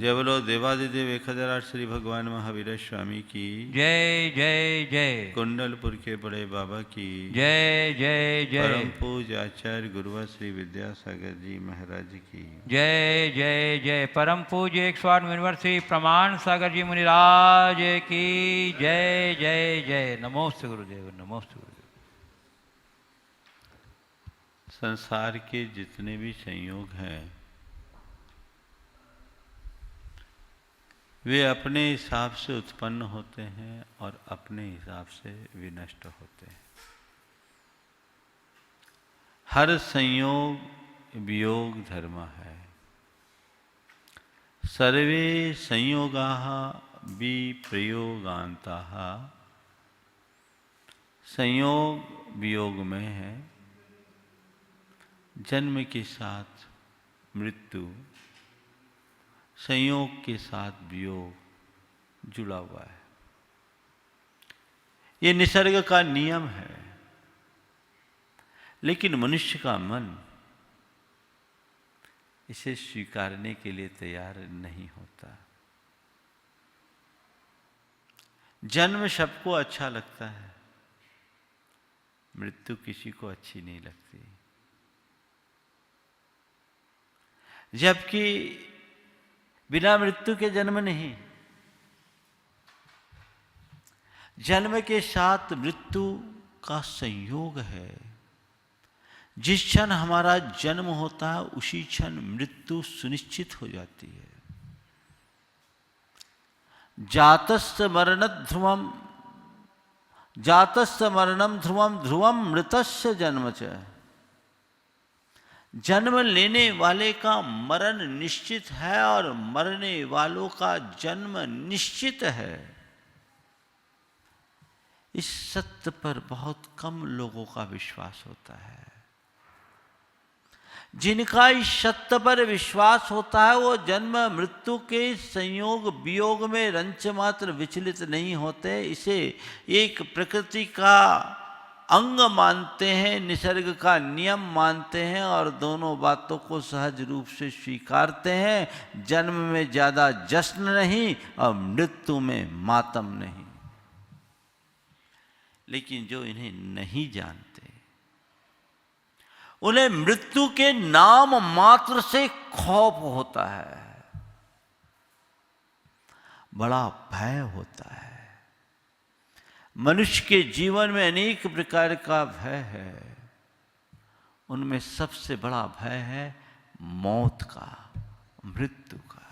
जय बोलो देवादिदेव 1008 श्री भगवान महावीर स्वामी की जय जय जय। कुंडलपुर के बड़े बाबा की जय जय जय। परम पूज्य आचार्य गुरुवर श्री विद्यासागर जी महाराज की जय जय जय। परम पूज्य 108 यूनिवर्सिटी प्रमाण सागर जी मुनिराज की जय जय जय। नमोस्तु गुरुदेव, नमोस्तु गुरुदेव। संसार के जितने भी संयोग हैं वे अपने हिसाब से उत्पन्न होते हैं और अपने हिसाब से विनष्ट होते हैं। हर संयोग वियोग धर्म है। सर्वे संयोगाः विप्रयोगान्ताः। संयोग वियोग में है, जन्म के साथ मृत्यु, संयोग के साथ वियोग जुड़ा हुआ है। ये निसर्ग का नियम है, लेकिन मनुष्य का मन इसे स्वीकारने के लिए तैयार नहीं होता। जन्म सबको अच्छा लगता है, मृत्यु किसी को अच्छी नहीं लगती। जबकि बिना मृत्यु के जन्म नहीं, जन्म के साथ मृत्यु का संयोग है। जिस क्षण हमारा जन्म होता है उसी क्षण मृत्यु सुनिश्चित हो जाती है। जातस्य मरणम ध्रुवम ध्रुवम मृतस्य जन्म च। जन्म लेने वाले का मरण निश्चित है और मरने वालों का जन्म निश्चित है। इस सत्य पर बहुत कम लोगों का विश्वास होता है। जिनका इस सत्य पर विश्वास होता है वो जन्म मृत्यु के संयोग वियोग में रंच मात्र विचलित नहीं होते। इसे एक प्रकृति का अंग मानते हैं, निसर्ग का नियम मानते हैं और दोनों बातों को सहज रूप से स्वीकारते हैं। जन्म में ज्यादा जश्न नहीं और मृत्यु में मातम नहीं। लेकिन जो इन्हें नहीं जानते, उन्हें मृत्यु के नाम मात्र से खौफ होता है, बड़ा भय होता है। मनुष्य के जीवन में अनेक प्रकार का भय है। उनमें सबसे बड़ा भय है मौत का, मृत्यु का।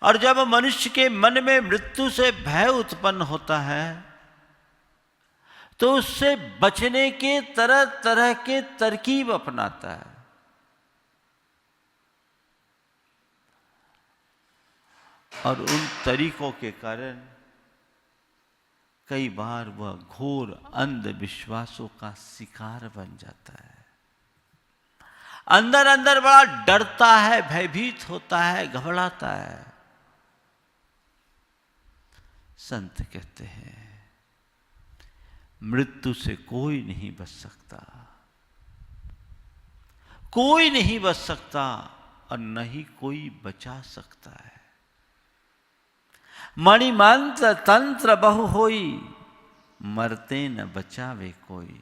और जब मनुष्य के मन में मृत्यु से भय उत्पन्न होता है तो उससे बचने के तरह तरह के तरकीब अपनाता है। और उन तरीकों के कारण कई बार वह घोर अंधविश्वासों का शिकार बन जाता है। अंदर अंदर बड़ा डरता है, भयभीत होता है, घबराता है। संत कहते हैं मृत्यु से कोई नहीं बच सकता, कोई नहीं बच सकता और न ही कोई बचा सकता है। मणिमंत्र तंत्र बहु होई, मरते न बचावे कोई।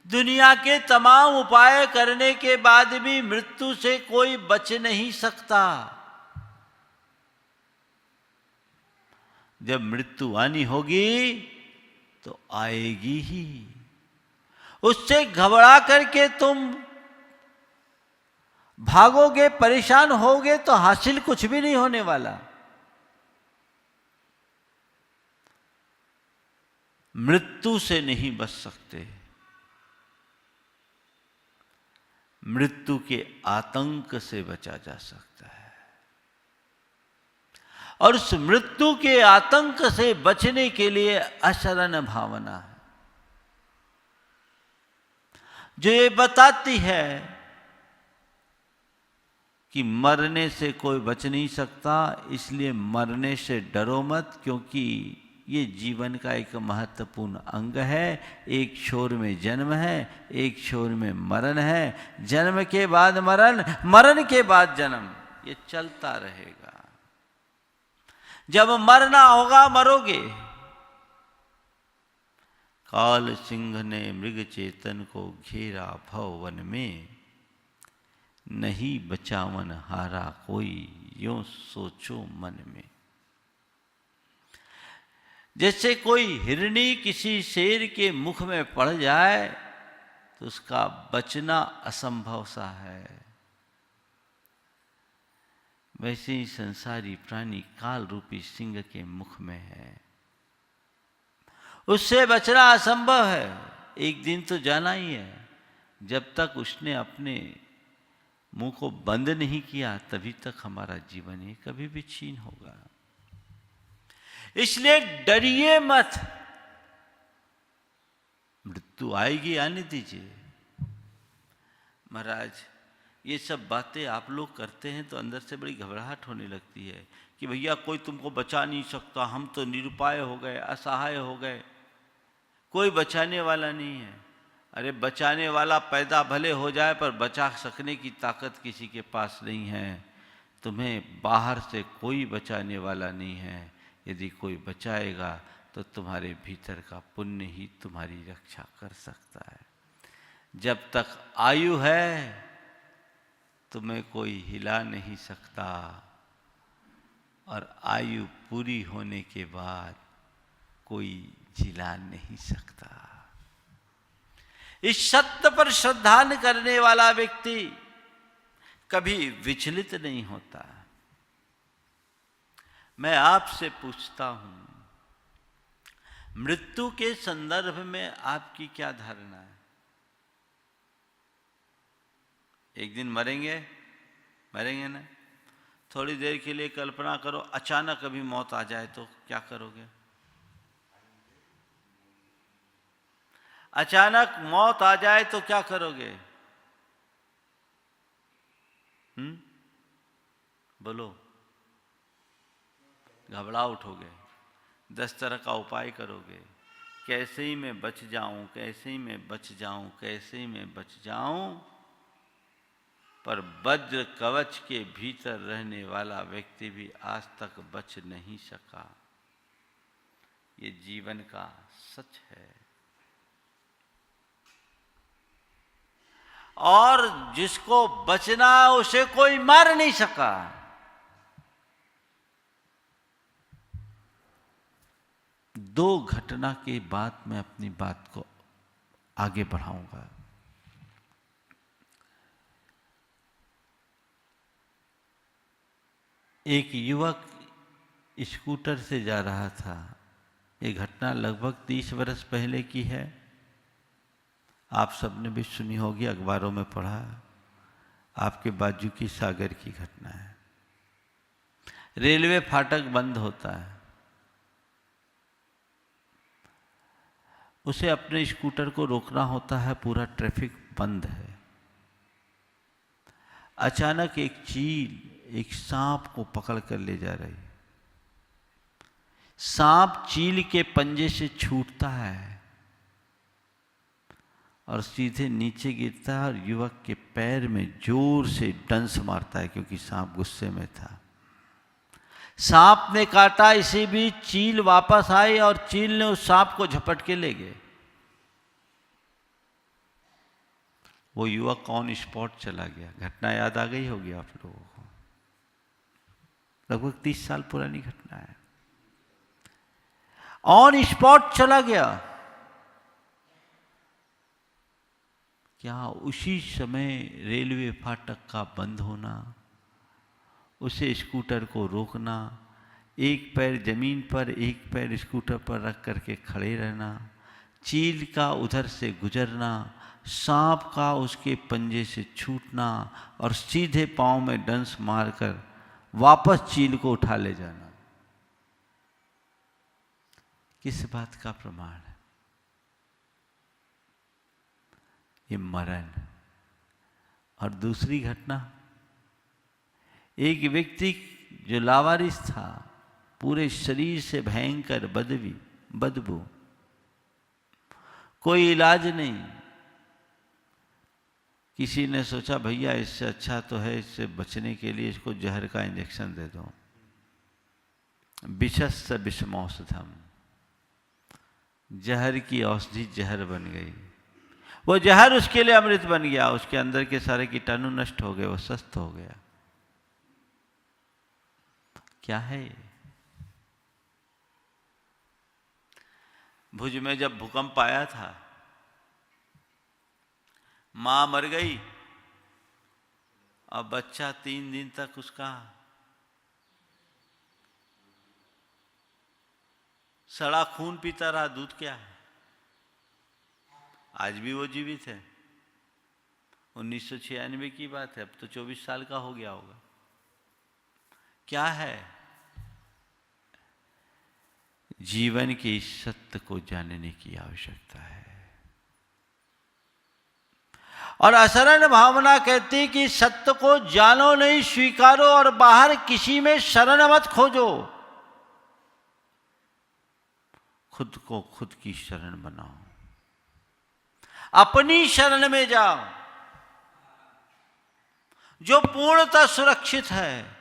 दुनिया के तमाम उपाय करने के बाद भी मृत्यु से कोई बच नहीं सकता। जब मृत्यु आनी होगी तो आएगी ही। उससे घबरा करके तुम भागोगे, परेशान होगे तो हासिल कुछ भी नहीं होने वाला। मृत्यु से नहीं बच सकते, मृत्यु के आतंक से बचा जा सकता है। और उस मृत्यु के आतंक से बचने के लिए अशरण भावना है, जो ये बताती है कि मरने से कोई बच नहीं सकता, इसलिए मरने से डरो मत, क्योंकि ये जीवन का एक महत्वपूर्ण अंग है। एक छोर में जन्म है, एक छोर में मरण है, जन्म के बाद मरण, मरण के बाद जन्म, ये चलता रहेगा। जब मरना होगा मरोगे। काल सिंह ने मृग चेतन को घेरा भवन में, नहीं बचावन हारा कोई, यूं सोचो मन में। जैसे कोई हिरनी किसी शेर के मुख में पड़ जाए तो उसका बचना असंभव सा है, वैसे ही संसारी प्राणी काल रूपी सिंह के मुख में है, उससे बचना असंभव है। एक दिन तो जाना ही है। जब तक उसने अपने मुंह को बंद नहीं किया तभी तक हमारा जीवन ही कभी भी छीन होगा। इसलिए डरिए मत, मृत्यु आएगी, आने दीजिए। महाराज, ये सब बातें आप लोग करते हैं तो अंदर से बड़ी घबराहट होने लगती है कि भैया कोई तुमको बचा नहीं सकता, हम तो निरुपाय हो गए, असहाय हो गए, कोई बचाने वाला नहीं है। अरे बचाने वाला पैदा भले हो जाए पर बचा सकने की ताकत किसी के पास नहीं है। तुम्हें बाहर से कोई बचाने वाला नहीं है। यदि कोई बचाएगा तो तुम्हारे भीतर का पुण्य ही तुम्हारी रक्षा कर सकता है। जब तक आयु है तुम्हें कोई हिला नहीं सकता, और आयु पूरी होने के बाद कोई जिला नहीं सकता। इस सत्य पर श्रद्धा करने वाला व्यक्ति कभी विचलित नहीं होता। मैं आपसे पूछता हूं, मृत्यु के संदर्भ में आपकी क्या धारणा है? एक दिन मरेंगे, मरेंगे ना? थोड़ी देर के लिए कल्पना करो अचानक कभी मौत आ जाए तो क्या करोगे? अचानक मौत आ जाए तो क्या करोगे? बोलो। घबरा उठोगे, 10 तरह का उपाय करोगे, कैसे ही मैं बच जाऊं, कैसे ही मैं बच जाऊं, कैसे ही मैं बच जाऊं। पर वज्र कवच के भीतर रहने वाला व्यक्ति भी आज तक बच नहीं सका। ये जीवन का सच है। और जिसको बचना उसे कोई मार नहीं सका। दो घटना के बाद मैं अपनी बात को आगे बढ़ाऊंगा। एक युवक स्कूटर से जा रहा था। ये घटना लगभग 30 वर्ष पहले की है। आप सबने भी सुनी होगी, अखबारों में पढ़ा। आपके बाजू की सागर की घटना है। रेलवे फाटक बंद होता है। उसे अपने स्कूटर को रोकना होता है, पूरा ट्रैफिक बंद है। अचानक एक चील एक सांप को पकड़ कर ले जा रही। सांप चील के पंजे से छूटता है और सीधे नीचे गिरता है और युवक के पैर में जोर से डंस मारता है, क्योंकि सांप गुस्से में था। सांप ने काटा, इसी बीच चील वापस आई और चील ने उस सांप को झपट के ले गए। वो युवक ऑन स्पॉट चला गया। घटना याद आ गई होगी आप लोगों को। लगभग 30 साल पुरानी घटना है। ऑन स्पॉट चला गया। क्या उसी समय रेलवे फाटक का बंद होना, उसे स्कूटर को रोकना, एक पैर जमीन पर एक पैर स्कूटर पर रख करके खड़े रहना, चील का उधर से गुजरना, सांप का उसके पंजे से छूटना और सीधे पांव में डंस मारकर वापस चील को उठा ले जाना, किस बात का प्रमाण है? ये मरण। और दूसरी घटना, एक व्यक्ति जो लावारिस था, पूरे शरीर से भयंकर बदबू, कोई इलाज नहीं। किसी ने सोचा भैया इससे अच्छा तो है, इससे बचने के लिए इसको जहर का इंजेक्शन दे दो। विषस्य विषमौषधम, जहर की औषधि जहर बन गई। वो जहर उसके लिए अमृत बन गया, उसके अंदर के सारे कीटाणु नष्ट हो गए, वो स्वस्थ हो गया। क्या है ये? भुज में जब भूकंप आया था, मां मर गई और बच्चा 3 दिन तक उसका सड़ा खून पीता रहा। दूध क्या है? आज भी वो जीवित है। 1996 की बात है, अब तो 24 साल का हो गया होगा। क्या है? जीवन के इस सत्य को जानने की आवश्यकता है। और असरण भावना कहती कि सत्य को जानो नहीं, स्वीकारो और बाहर किसी में शरण मत खोजो। खुद को खुद की शरण बनाओ, अपनी शरण में जाओ जो पूर्णतः सुरक्षित है,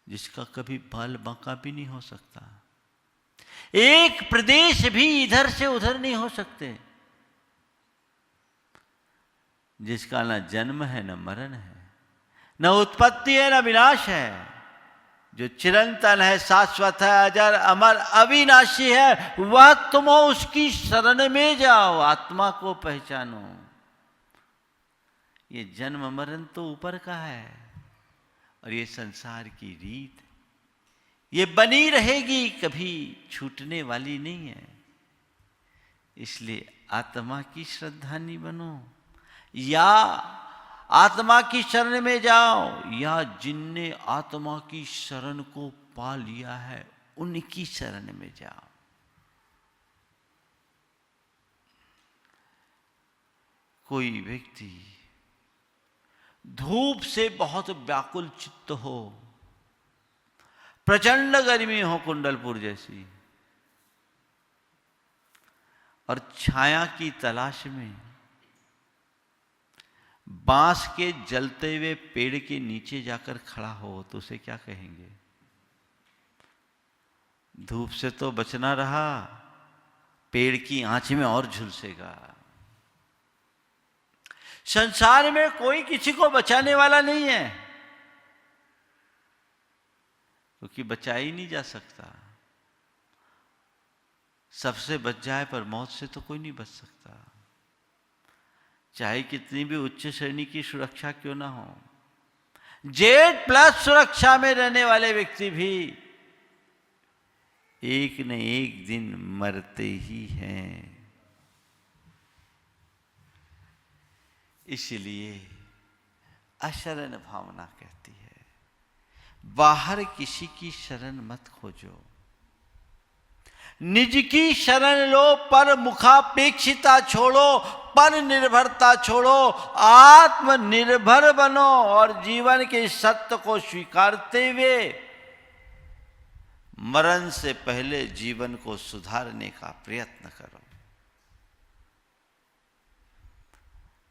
जिसका कभी बाल बांका भी नहीं हो सकता। एक प्रदेश भी इधर से उधर नहीं हो सकते, जिसका न जन्म है न मरण है, न उत्पत्ति है न विनाश है, जो चिरंतन है, शाश्वत है, अजर अमर अविनाशी है, वह तुम हो। उसकी शरण में जाओ, आत्मा को पहचानो। ये जन्म मरण तो ऊपर का है और ये संसार की रीत, ये बनी रहेगी, कभी छूटने वाली नहीं है। इसलिए आत्मा की श्रद्धानी बनो, या आत्मा की शरण में जाओ, या जिनने आत्मा की शरण को पा लिया है उनकी शरण में जाओ। कोई व्यक्ति धूप से बहुत व्याकुल चित्त हो, प्रचंड गर्मी हो कुंडलपुर जैसी, और छाया की तलाश में बांस के जलते हुए पेड़ के नीचे जाकर खड़ा हो, तो उसे क्या कहेंगे? धूप से तो बचना रहा, पेड़ की आंच में और झुलसेगा। संसार में कोई किसी को बचाने वाला नहीं है, क्योंकि बचा ही नहीं जा सकता। सबसे बच जाए पर मौत से तो कोई नहीं बच सकता, चाहे कितनी भी उच्च श्रेणी की सुरक्षा क्यों ना हो। Z+ सुरक्षा में रहने वाले व्यक्ति भी एक न एक दिन मरते ही हैं। इसलिए अशरण भावना कहती है, बाहर किसी की शरण मत खोजो, निज की शरण लो, पर मुखापेक्षिता छोड़ो, पर निर्भरता छोड़ो, आत्मनिर्भर बनो और जीवन के सत्य को स्वीकारते हुए मरण से पहले जीवन को सुधारने का प्रयत्न करो।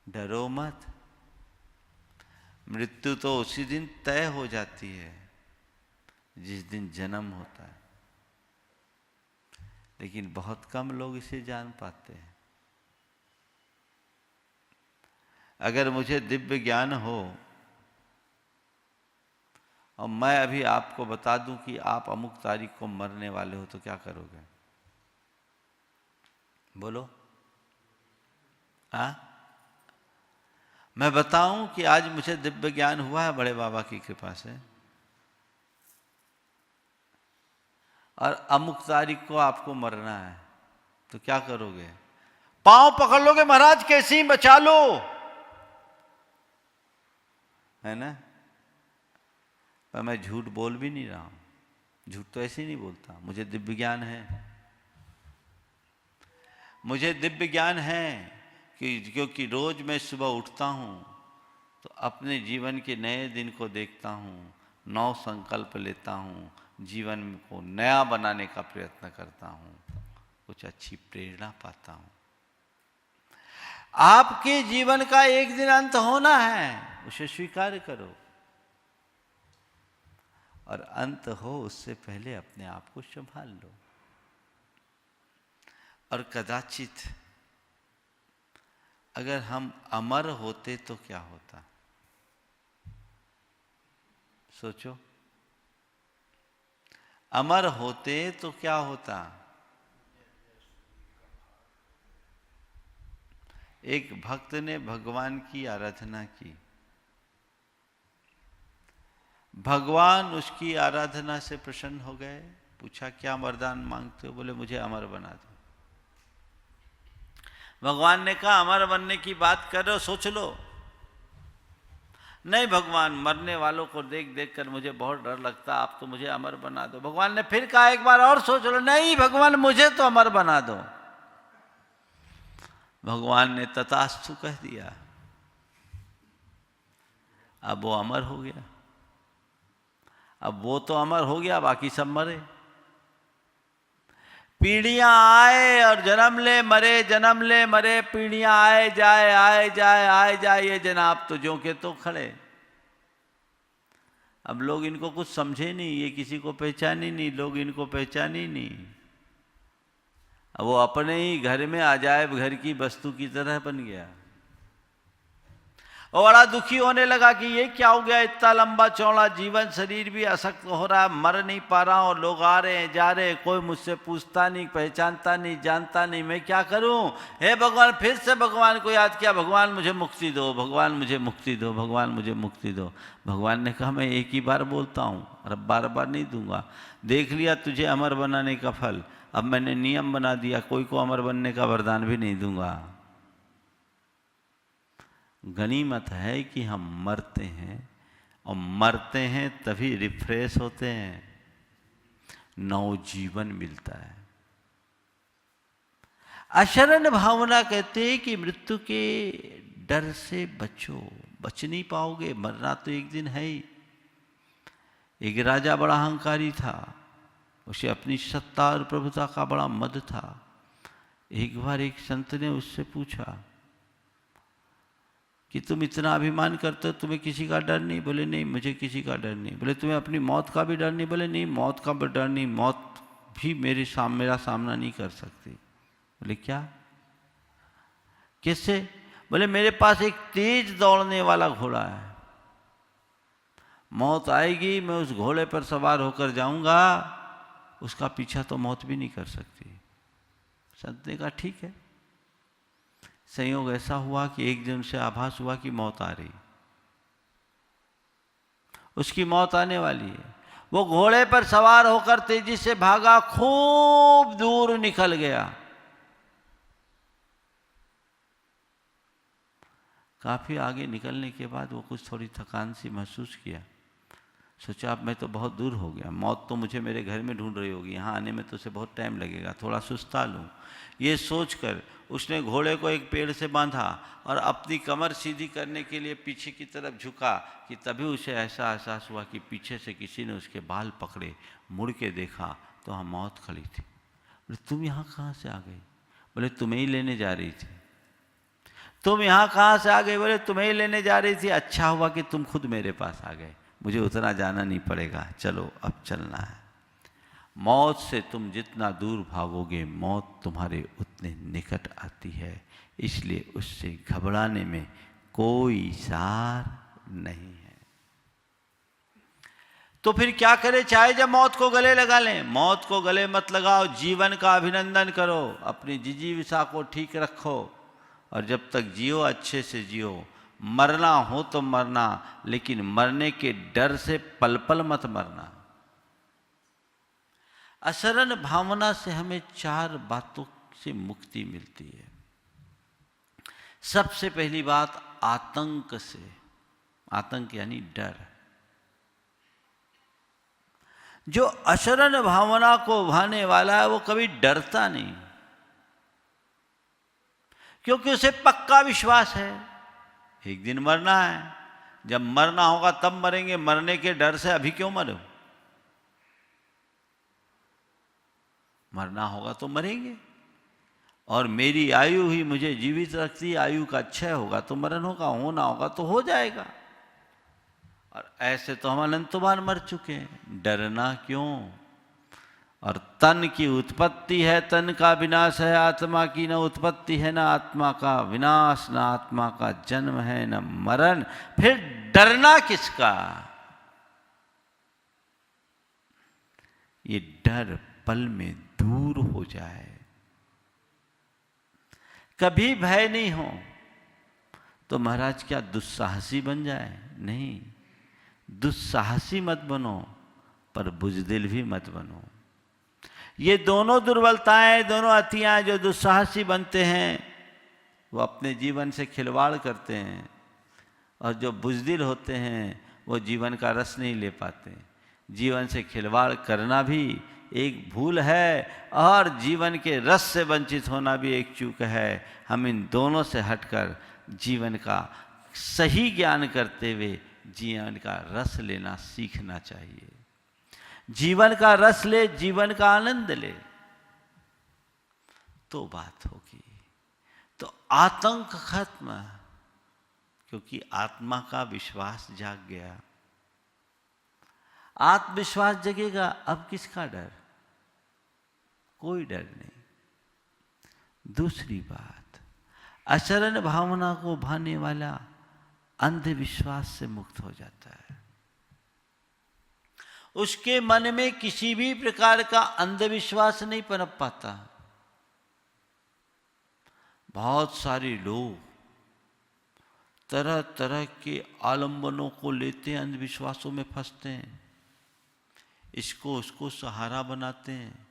डरो मत, मृत्यु तो उसी दिन तय हो जाती है जिस दिन जन्म होता है, लेकिन बहुत कम लोग इसे जान पाते हैं। अगर मुझे दिव्य ज्ञान हो और मैं अभी आपको बता दूं कि आप अमुक तारीख को मरने वाले हो, तो क्या करोगे? बोलो। मैं बताऊं कि आज मुझे दिव्य ज्ञान हुआ है बड़े बाबा की कृपा से, और अमुक तारीख को आपको मरना है, तो क्या करोगे? पांव पकड़ लोगे, महाराज कैसे ही बचा लो, है ना? पर मैं झूठ बोल भी नहीं रहा हूं, झूठ तो ऐसे ही नहीं बोलता। मुझे दिव्य ज्ञान है, मुझे दिव्य ज्ञान है कि क्योंकि रोज मैं सुबह उठता हूं तो अपने जीवन के नए दिन को देखता हूं, नौ संकल्प लेता हूँ, जीवन को नया बनाने का प्रयत्न करता हूँ, कुछ अच्छी प्रेरणा पाता हूँ। आपके जीवन का एक दिन अंत होना है, उसे स्वीकार करो, और अंत हो उससे पहले अपने आप को संभाल लो। और कदाचित अगर हम अमर होते तो क्या होता, सोचो। अमर होते तो क्या होता। एक भक्त ने भगवान की आराधना की, भगवान उसकी आराधना से प्रसन्न हो गए। पूछा क्या वरदान मांगते हो? बोले मुझे अमर बना दो। भगवान ने कहा अमर बनने की बात कर रहे हो, सोच लो। नहीं भगवान, मरने वालों को देख देख कर मुझे बहुत डर लगता, आप तो मुझे अमर बना दो। भगवान ने फिर कहा एक बार और सोच लो। नहीं भगवान, मुझे तो अमर बना दो। भगवान ने तथास्तु कह दिया। अब वो अमर हो गया। अब वो तो अमर हो गया, बाकी सब मरे। पीढ़ियां आए और जन्म ले मरे, जन्म ले मरे, पीढ़ियां आए जाए आए जाए आए जाए, ये जनाब तो जो के तो खड़े। अब लोग इनको कुछ समझे नहीं, ये किसी को पहचाने नहीं, लोग इनको पहचाने नहीं। अब वो अपने ही घर में अजायब घर की वस्तु की तरह बन गया। और बड़ा दुखी होने लगा कि ये क्या हो गया, इतना लंबा चौड़ा जीवन, शरीर भी अशक्त हो रहा है, मर नहीं पा रहा हूँ, लोग आ रहे हैं जा रहे हैं, कोई मुझसे पूछता नहीं, पहचानता नहीं, जानता नहीं, मैं क्या करूं। हे भगवान, फिर से भगवान को याद किया, भगवान मुझे मुक्ति दो, भगवान मुझे मुक्ति दो, भगवान मुझे मुक्ति दो। भगवान ने कहा मैं एक ही बार बोलता हूँ और अब बार बार नहीं दूंगा। देख लिया तुझे अमर बनाने का फल, अब मैंने नियम बना दिया, कोई को अमर बनने का वरदान भी नहीं दूंगा। गनीमत है कि हम मरते हैं, और मरते हैं तभी रिफ्रेश होते हैं, नवजीवन मिलता है। अशरण भावना कहते हैं कि मृत्यु के डर से बचो, बच नहीं पाओगे, मरना तो एक दिन है ही। एक राजा बड़ा अहंकारी था, उसे अपनी सत्ता और प्रभुता का बड़ा मद था। एक बार एक संत ने उससे पूछा कि तुम इतना अभिमान करते हो, तुम्हें किसी का डर नहीं? बोले नहीं, मुझे किसी का डर नहीं। बोले तुम्हें अपनी मौत का भी डर नहीं? बोले नहीं, मौत का भी डर नहीं, मौत भी मेरा सामना नहीं कर सकती। बोले क्या, कैसे? बोले मेरे पास एक तेज दौड़ने वाला घोड़ा है, मौत आएगी, मैं उस घोड़े पर सवार होकर जाऊंगा, उसका पीछा तो मौत भी नहीं कर सकती। संत ने कहा ठीक है। संयोग ऐसा हुआ कि एक दिन से आभास हुआ कि मौत आ रही, उसकी मौत आने वाली है। वो घोड़े पर सवार होकर तेजी से भागा, खूब दूर निकल गया। काफी आगे निकलने के बाद वो कुछ थोड़ी थकान सी महसूस किया। सोचा अब मैं तो बहुत दूर हो गया, मौत तो मुझे मेरे घर में ढूंढ रही होगी, यहाँ आने में तो उसे बहुत टाइम लगेगा, थोड़ा सुस्ता लूँ। ये सोचकर उसने घोड़े को एक पेड़ से बांधा और अपनी कमर सीधी करने के लिए पीछे की तरफ झुका कि तभी उसे ऐसा एहसास हुआ कि पीछे से किसी ने उसके बाल पकड़े। मुड़ के देखा तो वहाँ मौत खड़ी थी। बोले तुम यहाँ कहाँ से आ गई? बोले तुम्हें ही लेने जा रही थी। तुम यहाँ कहाँ से आ गए? बोले तुम्हें ही लेने जा रही थी। अच्छा हुआ कि तुम खुद मेरे पास आ गए, मुझे उतना जाना नहीं पड़ेगा, चलो अब चलना है। मौत से तुम जितना दूर भागोगे, मौत तुम्हारे उतने निकट आती है, इसलिए उससे घबराने में कोई सार नहीं है। तो फिर क्या करें? चाहे जब मौत को गले लगा लें, मौत को गले मत लगाओ, जीवन का अभिनंदन करो, अपनी जिजीविषा को ठीक रखो, और जब तक जियो अच्छे से जियो। मरना हो तो मरना, लेकिन मरने के डर से पल पल मत मरना। असरण भावना से हमें 4 बातों से मुक्ति मिलती है। सबसे पहली बात आतंक से, आतंक यानी डर। जो असरण भावना को उभारने वाला है वो कभी डरता नहीं, क्योंकि उसे पक्का विश्वास है एक दिन मरना है। जब मरना होगा तब मरेंगे, मरने के डर से अभी क्यों मरो? मरना होगा तो मरेंगे। और मेरी आयु ही मुझे जीवित रखती है, आयु का क्षय होगा तो मरण होगा, होना होगा तो हो जाएगा। और ऐसे तो हम अनंत बार मर चुके हैं, डरना क्यों? और तन की उत्पत्ति है, तन का विनाश है, आत्मा की न उत्पत्ति है न आत्मा का विनाश, न आत्मा का जन्म है न मरण, फिर डरना किसका? ये डर पल में दूर हो जाए। कभी भय नहीं हो तो महाराज क्या दुस्साहसी बन जाए? नहीं, दुस्साहसी मत बनो, पर बुजदिल भी मत बनो। ये दोनों दुर्बलताएं, दोनों अतियां जो दुस्साहसी बनते हैं वो अपने जीवन से खिलवाड़ करते हैं, और जो बुजदिल होते हैं वो जीवन का रस नहीं ले पाते। जीवन से खिलवाड़ करना भी एक भूल है, और जीवन के रस से वंचित होना भी एक चूक है। हम इन दोनों से हटकर जीवन का सही ज्ञान करते हुए जीवन का रस लेना सीखना चाहिए। जीवन का रस ले, जीवन का आनंद ले, तो बात होगी। तो आतंक खत्म, क्योंकि आत्मा का विश्वास जाग गया। आत्मविश्वास जगेगा, अब किसका डर? कोई डर नहीं। दूसरी बात, अचरण भावना को भाने वाला अंधविश्वास से मुक्त हो जाता है। उसके मन में किसी भी प्रकार का अंधविश्वास नहीं पनप पाता। बहुत सारे लोग तरह तरह के आलंबनों को लेते हैं, अंधविश्वासों में फंसते हैं, इसको उसको सहारा बनाते हैं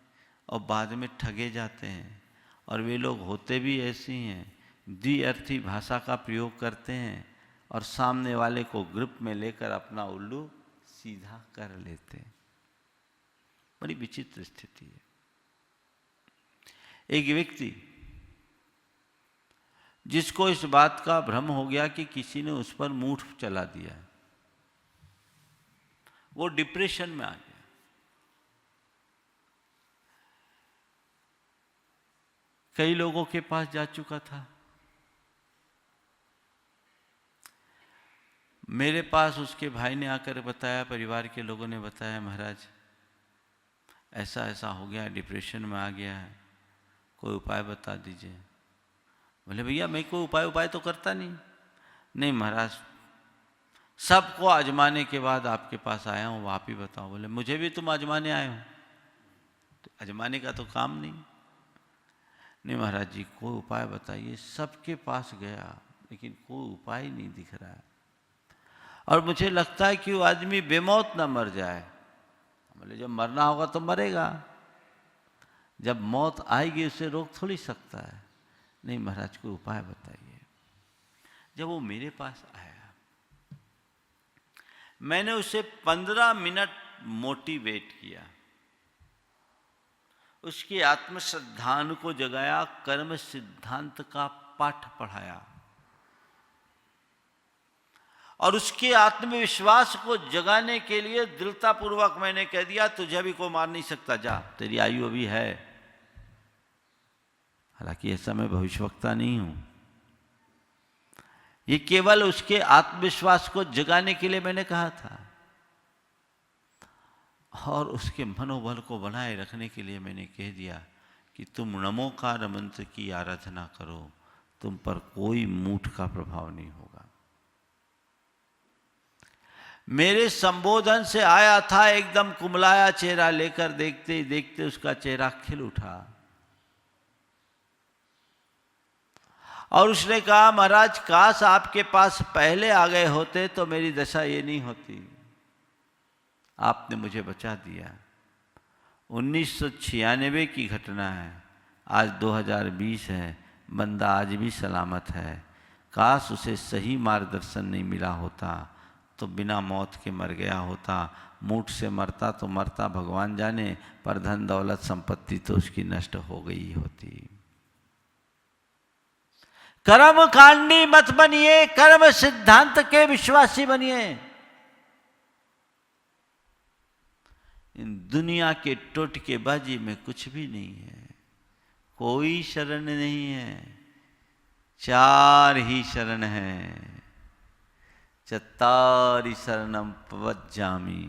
और बाद में ठगे जाते हैं। और वे लोग होते भी ऐसे हैं, द्विअर्थी भाषा का प्रयोग करते हैं और सामने वाले को ग्रुप में लेकर अपना उल्लू सीधा कर लेते हैं। बड़ी विचित्र स्थिति है। एक व्यक्ति जिसको इस बात का भ्रम हो गया कि किसी ने उस पर मूठ चला दिया, वो डिप्रेशन में आ गया। कई लोगों के पास जा चुका था। मेरे पास उसके भाई ने आकर बताया, परिवार के लोगों ने बताया, महाराज ऐसा ऐसा हो गया, डिप्रेशन में आ गया है, कोई उपाय बता दीजिए। बोले भैया मैं कोई उपाय तो करता नहीं महाराज, सबको आजमाने के बाद आपके पास आया हूँ, आप ही बताओ। बोले मुझे भी तुम आजमाने आए हो? तो आजमाने का तो काम नहीं महाराज जी, कोई उपाय बताइए। सबके पास गया लेकिन कोई उपाय नहीं दिख रहा है, और मुझे लगता है कि वो आदमी बेमौत ना मर जाए। बोले जब मरना होगा तो मरेगा, जब मौत आएगी उसे रोक थोड़ी सकता है। नहीं महाराज कोई उपाय बताइए। जब वो मेरे पास आया, मैंने उसे 15 मिनट मोटिवेट किया, उसकी आत्मश्रद्धान को जगाया, कर्म सिद्धांत का पाठ पढ़ाया, और उसके आत्मविश्वास को जगाने के लिए दृढ़तापूर्वक मैंने कह दिया तुझे भी कोई मार नहीं सकता, जा, तेरी आयु अभी है। हालांकि ऐसा मैं भविष्यवक्ता नहीं हूं, ये केवल उसके आत्मविश्वास को जगाने के लिए मैंने कहा था, और उसके मनोबल को बनाए रखने के लिए मैंने कह दिया कि तुम नमोकार मंत्र की आराधना करो, तुम पर कोई मूठ का प्रभाव नहीं होगा। मेरे संबोधन से आया था, एकदम कुमलाया चेहरा लेकर, देखते ही देखते उसका चेहरा खिल उठा, और उसने कहा महाराज काश आपके पास पहले आ गए होते तो मेरी दशा ये नहीं होती, आपने मुझे बचा दिया। 1996 की घटना है, आज 2020 है, बंदा आज भी सलामत है। काश उसे सही मार्गदर्शन नहीं मिला होता तो बिना मौत के मर गया होता। मूठ से मरता तो मरता भगवान जाने, पर धन दौलत संपत्ति तो उसकी नष्ट हो गई होती। कर्म कांडी मत बनिए, कर्म सिद्धांत के विश्वासी बनिए। इन दुनिया के टोटकेबाजी में कुछ भी नहीं है, कोई शरण नहीं है, चार ही शरण है। चत्तारि शरणम पवज्जामि,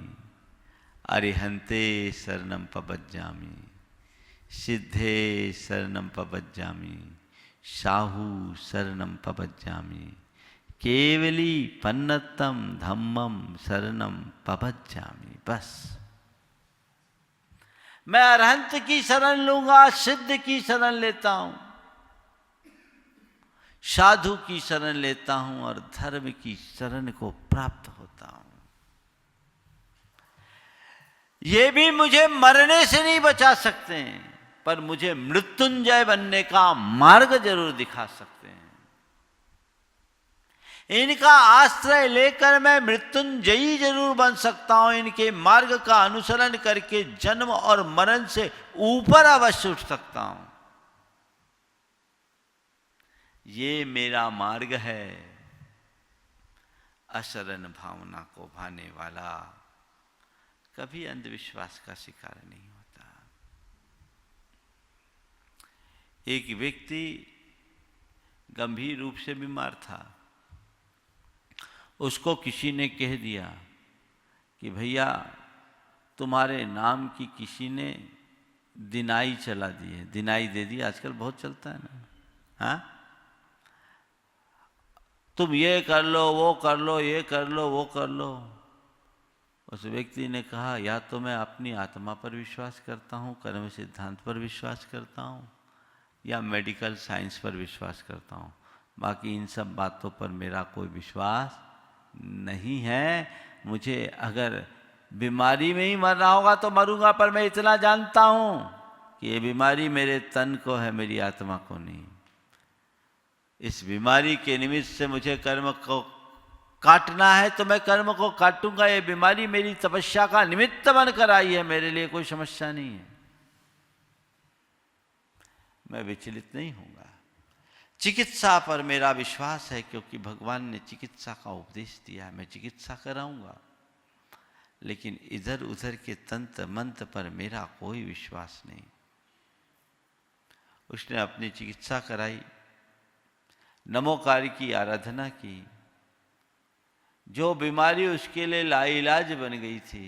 अरिहंते शरणम पवज्जामि, सिद्धे शरणम पवज्जामि, साहू शरणम पवज्जामि, केवली पन्नतम धम्मम शरणम पवज्जामि। बस मैं अरहंत की शरण लूंगा, सिद्ध की शरण लेता हूं, साधु की शरण लेता हूं और धर्म की शरण को प्राप्त होता हूं। ये भी मुझे मरने से नहीं बचा सकते हैं, पर मुझे मृत्युंजय बनने का मार्ग जरूर दिखा सकते हैं। इनका आश्रय लेकर मैं मृत्युंजयी जरूर बन सकता हूं। इनके मार्ग का अनुसरण करके जन्म और मरण से ऊपर अवश्य उठ सकता हूं। ये मेरा मार्ग है। अशरण भावना को भाने वाला कभी अंधविश्वास का शिकार नहीं होता। एक व्यक्ति गंभीर रूप से बीमार था। उसको किसी ने कह दिया कि भैया तुम्हारे नाम की किसी ने दिनाई चला दी है, दिनाई दे दी, आजकल बहुत चलता है ना। हाँ, तुम ये कर लो, वो कर लो, ये कर लो, वो कर लो। उस व्यक्ति ने कहा या तो मैं अपनी आत्मा पर विश्वास करता हूँ, कर्म सिद्धांत पर विश्वास करता हूँ, या मेडिकल साइंस पर विश्वास करता हूँ, बाकी इन सब बातों पर मेरा कोई विश्वास नहीं है। मुझे अगर बीमारी में ही मरना होगा तो मरूंगा, पर मैं इतना जानता हूँ कि ये बीमारी मेरे तन को है, मेरी आत्मा को नहीं। इस बीमारी के निमित्त से मुझे कर्म को काटना है तो मैं कर्म को काटूंगा। ये बीमारी मेरी तपस्या का निमित्त बनकर आई है, मेरे लिए कोई समस्या नहीं है। मैं विचलित नहीं होऊंगा। चिकित्सा पर मेरा विश्वास है, क्योंकि भगवान ने चिकित्सा का उपदेश दिया है। मैं चिकित्सा कराऊंगा, लेकिन इधर उधर के तंत्र मंत्र पर मेरा कोई विश्वास नहीं। उसने अपनी चिकित्सा कराई, नमोकार की आराधना की। जो बीमारी उसके लिए लाइलाज बन गई थी,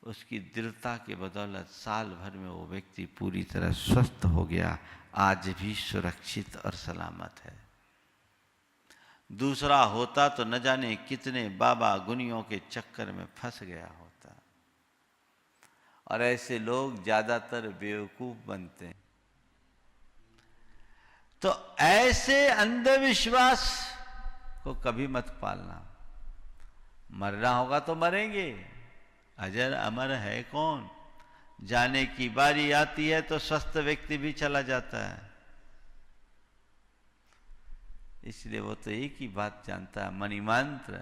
उसकी दृढ़ता के बदौलत साल भर में वो व्यक्ति पूरी तरह स्वस्थ हो गया। आज भी सुरक्षित और सलामत है। दूसरा होता तो न जाने कितने बाबा गुनियों के चक्कर में फंस गया होता। और ऐसे लोग ज्यादातर बेवकूफ बनते हैं। तो ऐसे अंधविश्वास को कभी मत पालना। मरना होगा तो मरेंगे, अजर अमर है कौन। जाने की बारी आती है तो स्वस्थ व्यक्ति भी चला जाता है। इसलिए वो तो एक ही बात जानता है, मणिमंत्र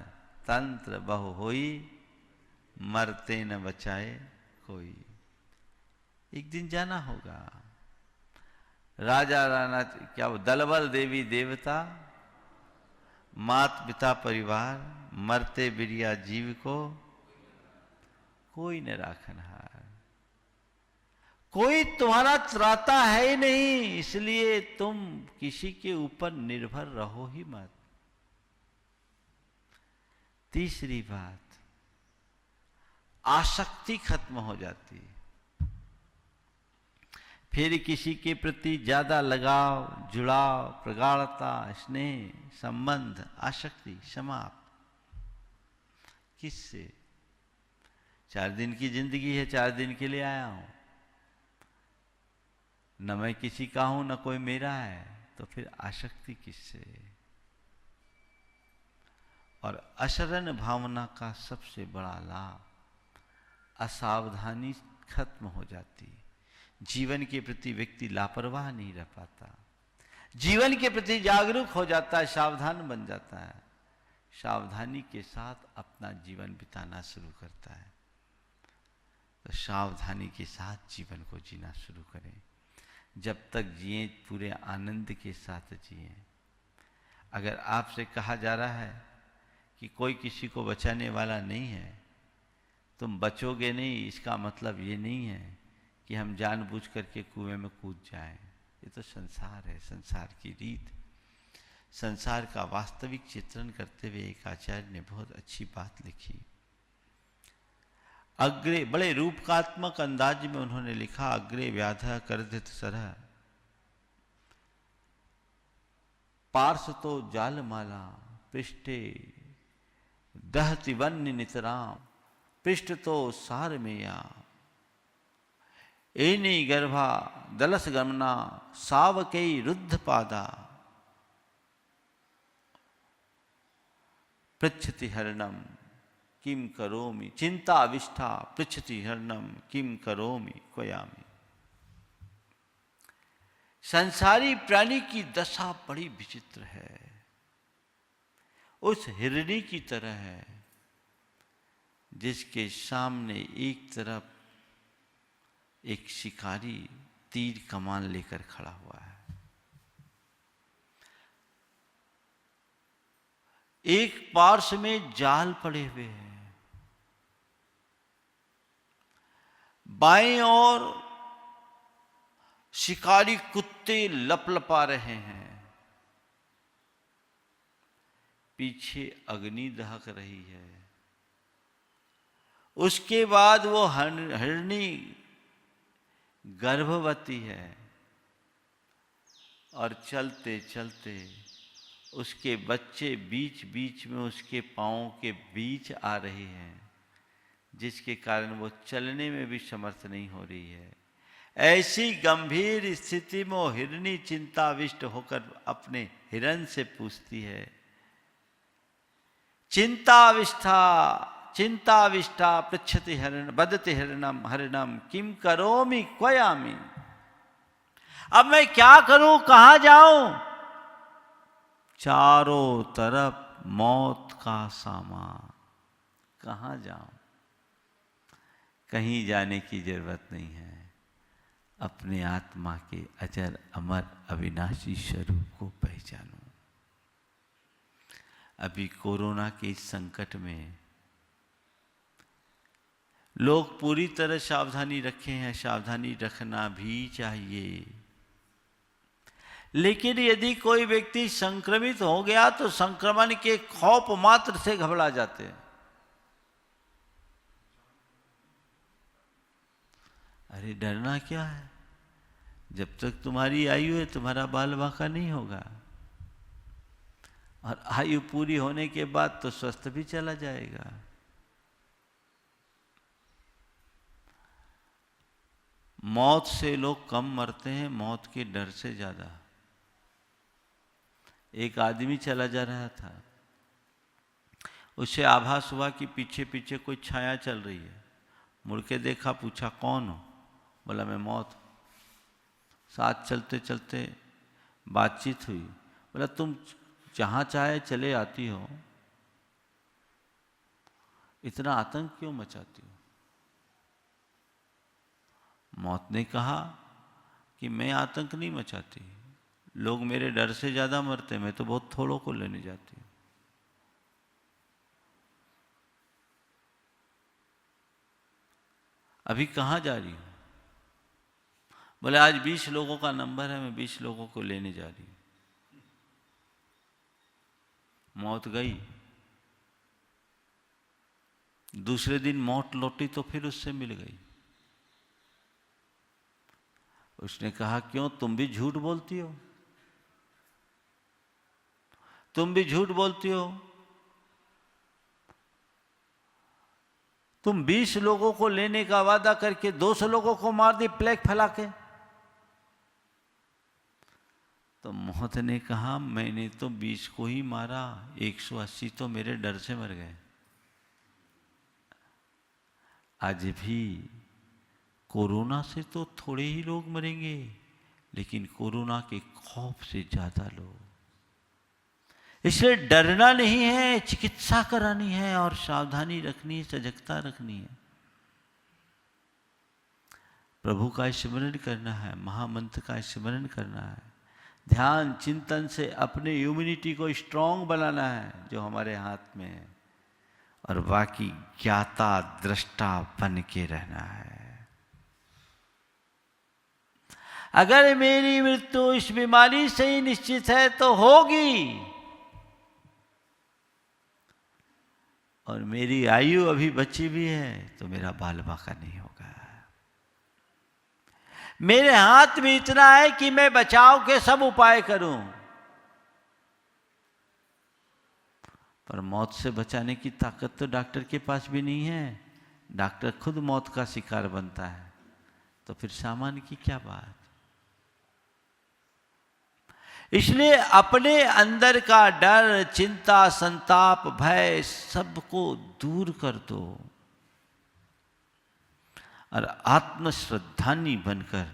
तंत्र बहु होई, मरते न बचाए कोई। एक दिन जाना होगा। राजा राणा क्या वो दलबल देवी देवता, मात पिता परिवार, मरते बिरिया जीव को कोई न राखनहार। कोई तुम्हारा त्राता है ही नहीं, इसलिए तुम किसी के ऊपर निर्भर रहो ही मत। तीसरी बात, आसक्ति खत्म हो जाती। फिर किसी के प्रति ज्यादा लगाव, जुड़ाव, प्रगाढ़ता, स्नेह, संबंध, आसक्ति समाप्त। किससे? 4 दिन की जिंदगी है, 4 दिन के लिए आया हूं, न मैं किसी का हूं न कोई मेरा है, तो फिर आसक्ति किससे? और अशरण भावना का सबसे बड़ा लाभ, असावधानी खत्म हो जाती। जीवन के प्रति व्यक्ति लापरवाह नहीं रह पाता, जीवन के प्रति जागरूक हो जाता है, सावधान बन जाता है, सावधानी के साथ अपना जीवन बिताना शुरू करता है। तो सावधानी के साथ जीवन को जीना शुरू करें। जब तक जिए पूरे आनंद के साथ जिए, अगर आपसे कहा जा रहा है कि कोई किसी को बचाने वाला नहीं है, तुम बचोगे नहीं, इसका मतलब ये नहीं है कि हम जानबूझ करके कुएं में कूद जाएं। ये तो संसार है, संसार की रीत। संसार का वास्तविक चित्रण करते हुए एक आचार्य ने बहुत अच्छी बात लिखी। अग्रे, बड़े रूपकात्मक अंदाज में उन्होंने लिखा, अग्रे व्याधा कर्धित सरह पार्श्वतो जालमाला पृष्ठे दहति वन्य नितराम पृष्ठ तो सार में या एनी गर्भा दलस गमना सावकई रुद्ध पादा पृच्छति हरणम किम करोमि चिंताविष्ठा पृच्छति हरणम किम करोमि क्वयामि। संसारी प्राणी की दशा बड़ी विचित्र है। उस हिरणी की तरह है जिसके सामने एक तरफ एक शिकारी तीर कमान लेकर खड़ा हुआ है, एक पार्श्व में जाल पड़े हुए हैं, बाएं ओर शिकारी कुत्ते लपलपा रहे हैं, पीछे अग्नि दहक रही है। उसके बाद वो हिरणी गर्भवती है और चलते चलते उसके बच्चे बीच बीच में उसके पांवों के बीच आ रहे हैं, जिसके कारण वो चलने में भी समर्थ नहीं हो रही है। ऐसी गंभीर स्थिति में वो हिरणी चिंताविष्ट होकर अपने हिरण से पूछती है, चिंताविष्ठा चिंताविष्ठा पृच्छति हरण बदति हरणम हरणम किम करोमि क्वयामि। अब मैं क्या करूं, कहां जाऊं? चारों तरफ मौत का सामान, कहां जाऊं? कहीं जाने की जरूरत नहीं है। अपने आत्मा के अजर अमर अविनाशी स्वरूप को पहचानो। अभी कोरोना के इस संकट में लोग पूरी तरह सावधानी रखे हैं, सावधानी रखना भी चाहिए। लेकिन यदि कोई व्यक्ति संक्रमित हो गया तो संक्रमण के खौफ मात्र से घबरा जाते हैं। अरे डरना क्या है, जब तक तुम्हारी आयु है तुम्हारा बाल बाका नहीं होगा, और आयु पूरी होने के बाद तो स्वस्थ भी चला जाएगा। मौत से लोग कम मरते हैं, मौत के डर से ज्यादा। एक आदमी चला जा रहा था, उसे आभास हुआ कि पीछे पीछे कोई छाया चल रही है। मुड़ के देखा, पूछा कौन हो? बोला मैं मौत। साथ चलते चलते बातचीत हुई। बोला तुम जहां चाहे चले आती हो, इतना आतंक क्यों मचाती हो? मौत ने कहा कि मैं आतंक नहीं मचाती, लोग मेरे डर से ज्यादा मरते, मैं तो बहुत थोड़ों को लेने जाती हूं। अभी कहां जा रही हूं? बोले आज 20 लोगों का नंबर है, मैं 20 लोगों को लेने जा रही हूं। मौत गई। दूसरे दिन मौत लौटी तो फिर उससे मिल गई। उसने कहा क्यों, तुम भी झूठ बोलती हो? तुम भी झूठ बोलती हो? तुम 20 लोगों को लेने का वादा करके 200 लोगों को मार दी प्लेग फैला के। तो मौत ने कहा मैंने तो 20 को ही मारा, 180 तो मेरे डर से मर गए। आज भी कोरोना से तो थोड़े ही लोग मरेंगे, लेकिन कोरोना के खौफ से ज्यादा लोग। इसलिए डरना नहीं है, चिकित्सा करानी है और सावधानी रखनी है, सजगता रखनी है। प्रभु का स्मरण करना है, महामंत्र का स्मरण करना है, ध्यान चिंतन से अपने इम्यूनिटी को स्ट्रांग बनाना है जो हमारे हाथ में है, और बाकी ज्ञाता दृष्टा बन के रहना है। अगर मेरी मृत्यु इस बीमारी से ही निश्चित है तो होगी, और मेरी आयु अभी बची भी है तो मेरा बाल बाका नहीं होगा। मेरे हाथ में इतना है कि मैं बचाव के सब उपाय करूं, पर मौत से बचाने की ताकत तो डॉक्टर के पास भी नहीं है। डॉक्टर खुद मौत का शिकार बनता है, तो फिर सामान की क्या बात। इसलिए अपने अंदर का डर, चिंता, संताप, भय सबको दूर कर दो और आत्मश्रद्धानी बनकर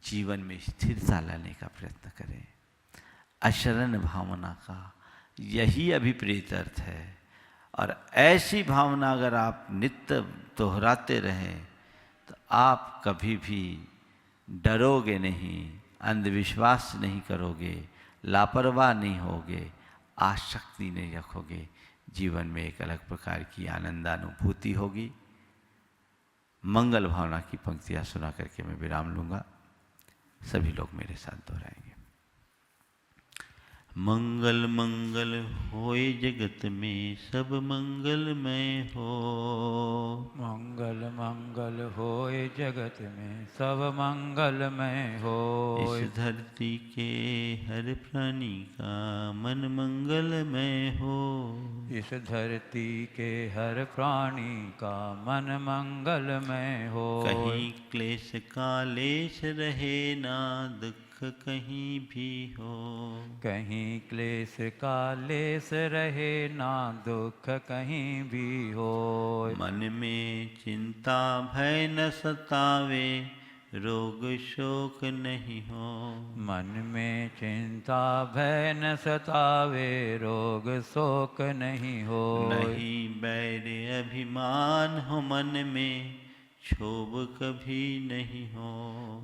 जीवन में स्थिरता लाने का प्रयत्न करें। अशरण भावना का यही अभिप्रेत अर्थ है, और ऐसी भावना अगर आप नित्य दोहराते रहें तो आप कभी भी डरोगे नहीं, अंधविश्वास नहीं करोगे, लापरवाह नहीं होगे, आसक्ति नहीं रखोगे। जीवन में एक अलग प्रकार की आनंदानुभूति होगी। मंगल भावना की पंक्तियां सुना करके मैं विराम लूंगा। सभी लोग मेरे साथ दोहराएंगे। मंगल मंगल होए जगत में सब मंगलमय हो। मंगल मंगल होए जगत में सब मंगलमय हो। इस धरती के हर प्राणी का मन मंगलमय हो। इस धरती के हर प्राणी का मन मंगलमय हो। कहीं क्लेश कालेश रहे ना दुख कहीं भी हो। कहीं क्लेश कालेश रहे ना दुख कहीं भी हो। मन में चिंता भय न सतावे रोग शोक नहीं हो। मन में चिंता भय न सतावे रोग शोक नहीं हो। नहीं बैर अभिमान हो मन में क्षोभ कभी नहीं हो।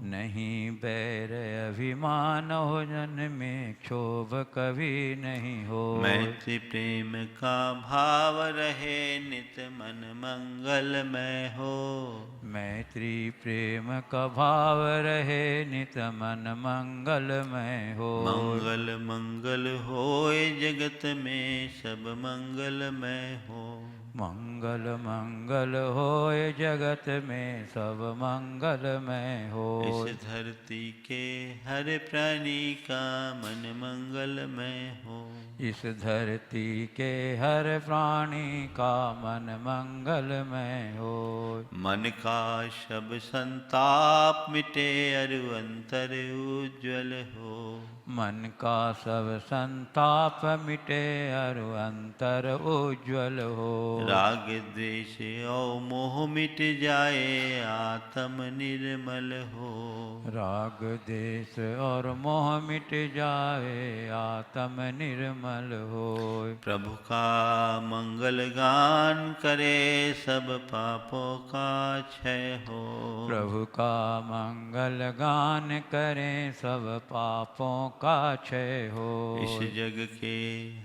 नहीं बैर अभिमान हो जन में क्षोभ कभी नहीं हो। मैत्री प्रेम का भाव रहे नित मन मंगलमय हो। मैत्री प्रेम का भाव रहे नित मन मंगलमय हो। मंगल मंगल होए जगत में सब मंगलमय हो। मंगल मंगल होए जगत में सब मंगलमय हो। इस धरती के हर प्राणी का मन मंगलमय हो। इस धरती के हर प्राणी का मन मंगलमय हो। मन का सब संताप मिटे अरु अंतर उज्ज्वल हो। मन का सब संताप मिटे और अंतर उज्ज्वल हो। राग द्वेष और मोह मिट जाए आत्म निर्मल हो। राग देश और मोह मिट जाए आत्म निर्मल हो। प्रभु का मंगल गान करे सब पापों का क्षय हो। प्रभु का मंगल गान करें सब पापों का क्षय हो। इस जग के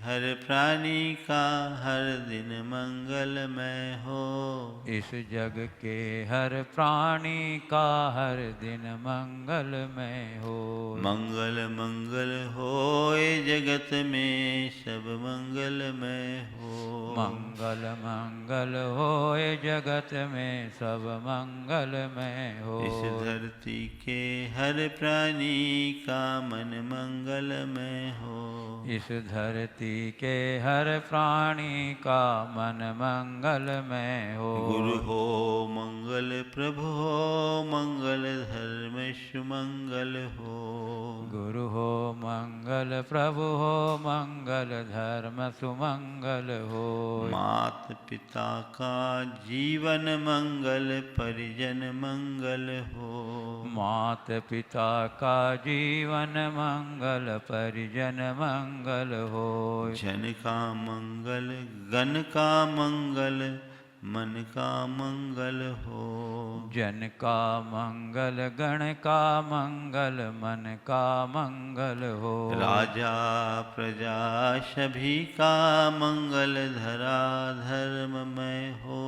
हर प्राणी का हर दिन मंगलमय हो। इस जग के हर प्राणी का हर दिन मंगलमय हो। मंगल मंगल होए जगत में सब मंगलमय हो। मंगल मंगल होए जगत में सब मंगलमय हो। इस धरती के हर प्राणी का मन मंगलमय हो। इस धरती के हर प्राणी का मन मंगलमय हो। गुरु हो मंगल प्रभु हो मंगल धर्म सुमंगल हो। गुरु हो मंगल प्रभु हो मंगल धर्म सुमंगल हो। मात पिता का जीवन मंगल परिजन मंगल हो। मात पिता का जीवन मंगल परिजन मंगल हो। जन का मंगल गण का मंगल मन का मंगल हो। जन का मंगल गण का मंगल मन का मंगल हो। राजा प्रजा सभी का मंगल धरा धर्ममय हो।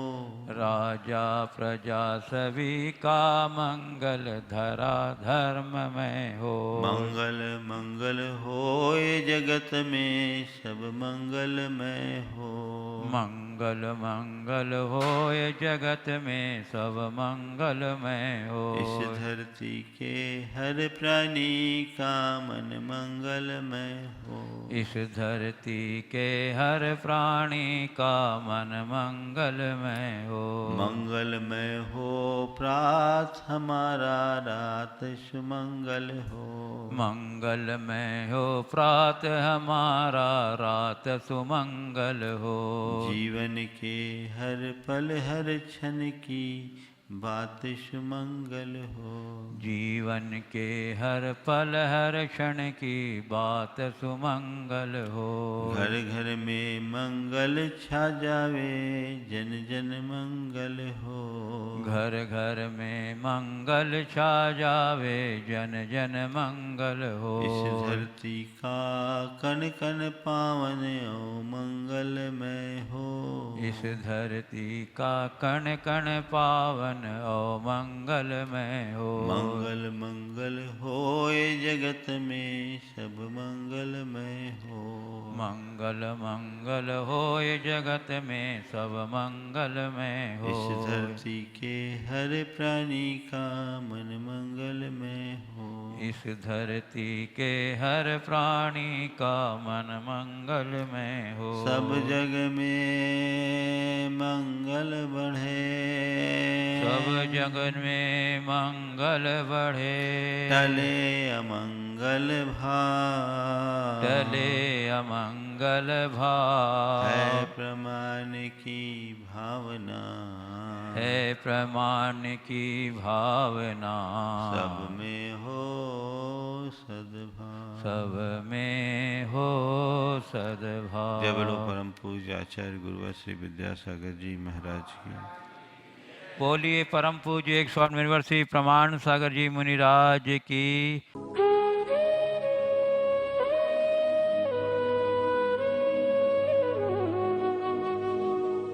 राजा प्रजा सभी का मंगल धरा धर्म में हो। मंगल मंगल होए जगत में सब मंगलमय हो। मंगल मंगल होए जगत में सब मंगलमय हो। इस धरती के हर प्राणी का मन मंगलमय हो। इस धरती के हर प्राणी का मन मंगलमय हो। मंगलमय हो प्रात हमारा रात सुमंगल हो। मंगलमय हो प्रात हमारा रात सुमंगल हो। जीवन के हर पल हर क्षण की बात सुमंगल हो। जीवन के हर पल हर क्षण की बात सुमंगल हो। घर घर में मंगल छा जावे जन जन मंगल हो। घर घर में मंगल छा जावे जन जन मंगल हो। इस धरती का कण कण पावन ओ मंगलमय हो। इस धरती का कण कण पावन ओ मंगलमय हो। मंगल मंगल होए जगत में सब मंगलमय हो। मंगल मंगल होए जगत में सब मंगलमय हो। इस धरती के हर प्राणी का मन मंगलमय हो। इस धरती के हर प्राणी का मन मंगलमय हो। सब जग में मंगल बढ़े। सब जगत में मंगल बढ़े। टले अमंगल भाव। टले अमंगल भाव। है प्रमाण की भावना। है प्रमाण की भावना। सब में हो सद्भाव। सब में हो सद्भाव। जय बोलो परम पूज्य आचार्य गुरुवर श्री विद्यासागर जी महाराज की। बोलिए परम पूज्य 108वें वर्षीय प्रमाण सागर जी मुनिराज की।